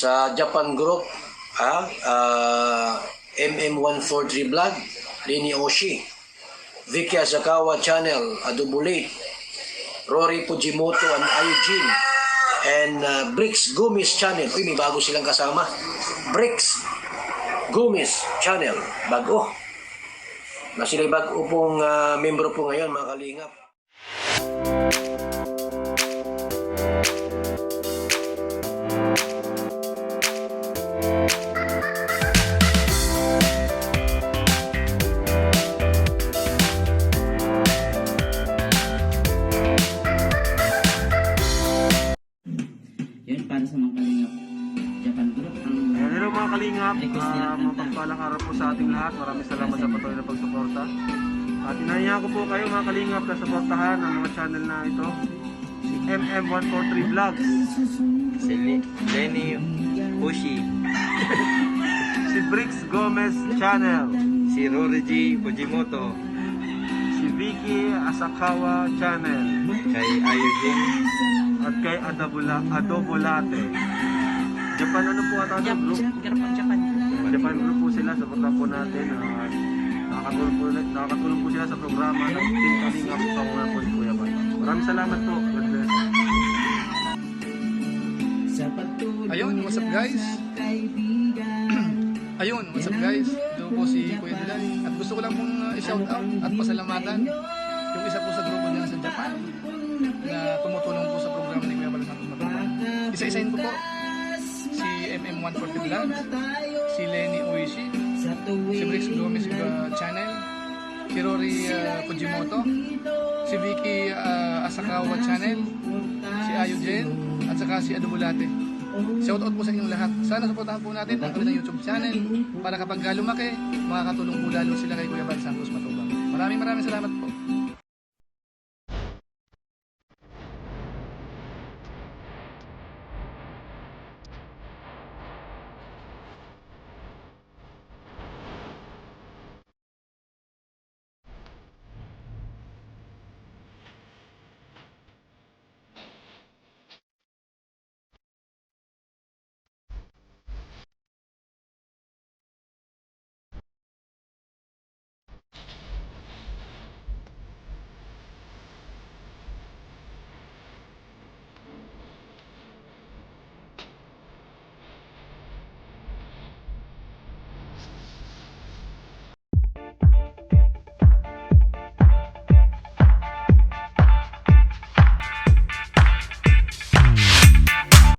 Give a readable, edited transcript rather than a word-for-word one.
sa Japan Group, MM143 Vlog, Lini Oshi, Vicky Asakawa Channel, Adubulate, Rory Fujimoto and Ayujin, and Bricks Gumis Channel. Uy, may bago silang kasama. Bricks Gumis Channel. Bago. Na sila bago pong membro po ngayon, mga kalingap. Yun, para sa mga kalingap Japan Group. Hello mga kalingap, request nila kanta. mapagpalang araw po sa ating lahat. Maraming salamat sa patuloy na pagsuporta. At inahiya ko po kayo mga kalingap na suportahan ang mga channel na ito. Si MM143 Vlogs, Si Lenny Oshi, si Bricks Gomez Channel, si Rory G. Fujimoto, si Vicky Asakawa Channel, kay Ayujin, at kay Adobolate. Japan ano po ata ang group? Japan Group po sila, suportahan po natin. Nakakatulong po sila sa programa ng Team Kalingap Pangunan po ni Kuya Bal. Maraming salamat po. God bless. Ayun, what's up guys? Ayun, what's up guys? Ito po si Kuya Dylan. At gusto ko lang pong i-shout out at pasalamatan yung isa po sa grupo niya sa Japan na tumutulong po sa programa ni Kuya Bal Santos Matubang. Isa-isahin ko po si MM140 Vlog, si Lenny Oishi, si Bricks Gomez Channel, si Rory Fujimoto, si Vicky Asakawa Channel, si Ayujin, at saka si Adubulate. Shoutout po sa inyong lahat. Sana supportahan po natin ang kanilang YouTube channel para kapag lumaki, makakatulong po lalo sila kay Kuya Bal Santos Matubang. Maraming salamat po.